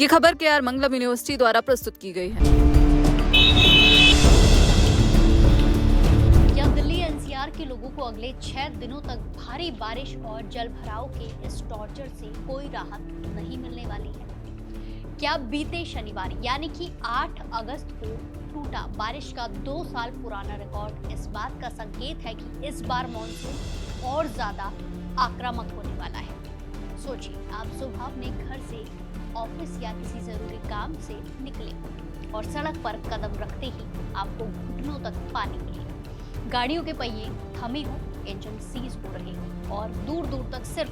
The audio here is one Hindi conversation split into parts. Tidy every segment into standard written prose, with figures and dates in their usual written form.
ये खबर केआर मंगलम यूनिवर्सिटी द्वारा प्रस्तुत की गई है। क्या दिल्ली एनसीआर के लोगों को अगले 6 दिनों तक भारी बारिश और जल भराव के इस टॉर्चर से कोई राहत नहीं मिलने वाली है? क्या बीते शनिवार यानी कि 8 अगस्त को टूटा बारिश का 2 साल पुराना रिकॉर्ड इस बात का संकेत है कि इस बार मॉनसून और ज्यादा आक्रामक होने वाला है? सोचिए, आप सुबह अपने घर से ऑफिस या किसी जरूरी काम से निकले और सड़क पर कदम रखते ही आपको घुटनों तक पानी मिले। गाड़ियों के पहिए थमे हो, इंजन सीज हो रहे हो और दूर दूर तक सिर्फ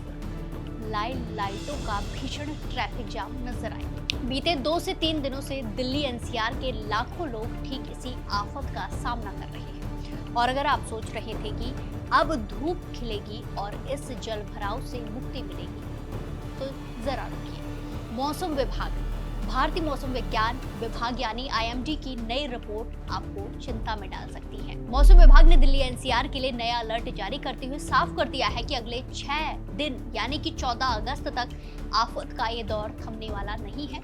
लाइटों का भीषण ट्रैफिक जाम नजर आए। बीते 2 से 3 दिनों से दिल्ली एनसीआर के लाखों लोग ठीक इसी आफत का सामना कर रहे हैं। और अगर आप सोच रहे थे कि अब धूप खिलेगी और इस जल भराव से मुक्ति मिलेगी, तो जरा रुकिए। मौसम विभाग, भारतीय मौसम विज्ञान विभाग यानी आईएमडी की नई रिपोर्ट आपको चिंता में डाल सकती है। मौसम विभाग ने दिल्ली एनसीआर के लिए नया अलर्ट जारी करते हुए साफ कर दिया है कि अगले 6 दिन यानी कि 14 अगस्त तक आफत का ये दौर थमने वाला नहीं है।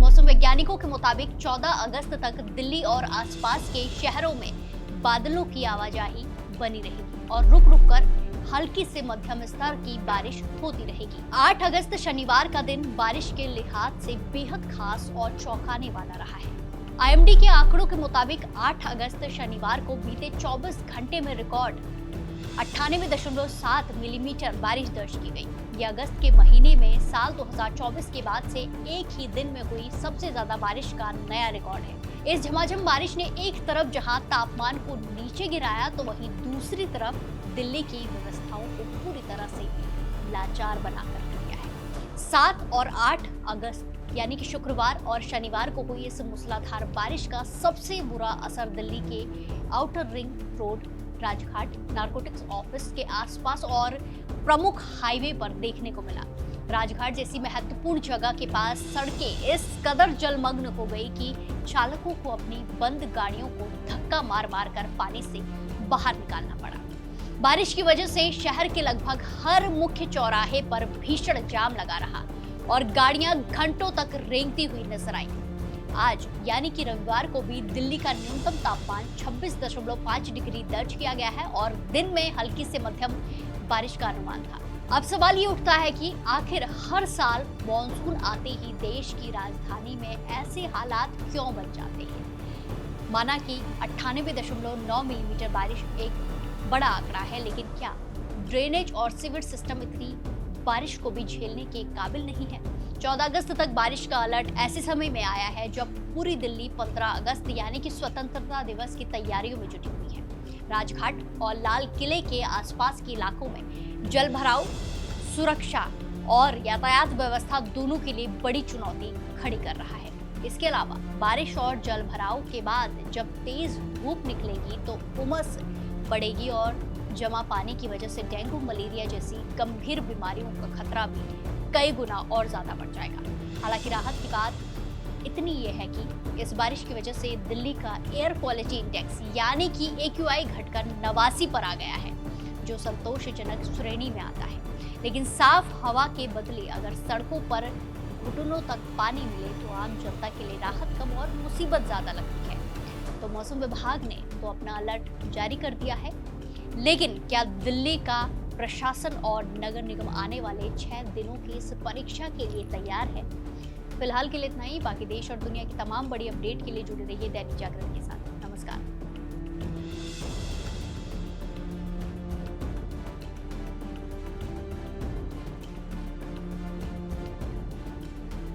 मौसम वैज्ञानिकों के मुताबिक 14 अगस्त तक दिल्ली और आसपास के शहरों में बादलों की आवाजाही बनी रहेगी और रुक रुक कर हल्की से मध्यम स्तर की बारिश होती रहेगी। 8 अगस्त शनिवार का दिन बारिश के लिहाज से बेहद खास और चौंकाने वाला रहा है। आईएमडी के आंकड़ों के मुताबिक 8 अगस्त शनिवार को बीते 24 घंटे में रिकॉर्ड 98.7 मिलीमीटर बारिश दर्ज की गई। ये अगस्त के महीने में साल 2024 के बाद से एक ही दिन में हुई सबसे ज्यादा बारिश का नया रिकॉर्ड है। इस झमाझम बारिश ने एक तरफ जहां तापमान को नीचे गिराया, तो वहीं दूसरी तरफ दिल्ली की व्यवस्थाओं को पूरी तरह से लाचार बनाकर रख दिया है। 7 और 8 अगस्त यानी कि शुक्रवार और शनिवार को हुई इस मूसलाधार बारिश का सबसे बुरा असर दिल्ली के outer ring road, Rajghat, narcotics office के आसपास और प्रमुख हाईवे पर देखने को मिला। राजघाट जैसी महत्वपूर्ण जगह के पास सड़कें इस कदर जलमग्न हो गई कि चालकों को अपनी बंद गाड़ियों को धक्का मार मार कर पानी से बाहर निकालना पड़ा। बारिश की वजह से शहर के लगभग हर मुख्य चौराहे पर भीषण जाम लगा रहा और गाड़ियां घंटों तक रेंगती हुई नजर आई। आज यानी कि रविवार को भी दिल्ली का न्यूनतम तापमान 26.5 डिग्री दर्ज किया गया है और दिन में हल्की से मध्यम बारिश का अनुमान था। अब सवाल ये उठता है कि आखिर हर साल मॉनसून आते ही देश की राजधानी में ऐसे हालात क्यों बन जाते हैं? माना कि 98.9 मिलीमीटर बारिश एक बड़ा आंकड़ा है, लेकिन क्या ड्रेनेज और सीवर सिस्टम इतनी बारिश को भी झेलने के काबिल नहीं है? 14 अगस्त तक बारिश का अलर्ट ऐसे समय में आया है जब पूरी दिल्ली 15 अगस्त यानी कि स्वतंत्रता दिवस की तैयारियों में जुटी हुई है। राजघाट और लाल किले के आसपास के इलाकों में जल भराव, सुरक्षा और यातायात व्यवस्था दोनों के लिए बड़ी चुनौती खड़ी कर रहा है। इसके अलावा बारिश और जल भराव के बाद जब तेज धूप निकलेगी तो उमस बढ़ेगी और जमा पानी की वजह से डेंगू, मलेरिया जैसी गंभीर बीमारियों का खतरा भी कई गुना और ज्यादा बढ़ जाएगा। हालांकि राहत की बात इतनी ये है कि इस बारिश की वजह से दिल्ली का एयर क्वालिटी इंडेक्स यानी कि AQI घटकर 89 पर आ गया है, जो संतोषजनक श्रेणी में आता है। लेकिन साफ हवा के बदले अगर सड़कों पर घुटनों तक पानी मिले तो आम जनता के लिए राहत कम और मुसीबत ज्यादा लगती है। तो मौसम विभाग ने तो अपना अलर्ट जारी कर दिया है, लेकिन क्या दिल्ली का प्रशासन और नगर निगम आने वाले 6 दिनों की इस परीक्षा के लिए तैयार है? फिलहाल के लिए इतना ही। बाकी देश और दुनिया की तमाम बड़ी अपडेट के लिए जुड़े रहिए दैनिक जागरण के साथ।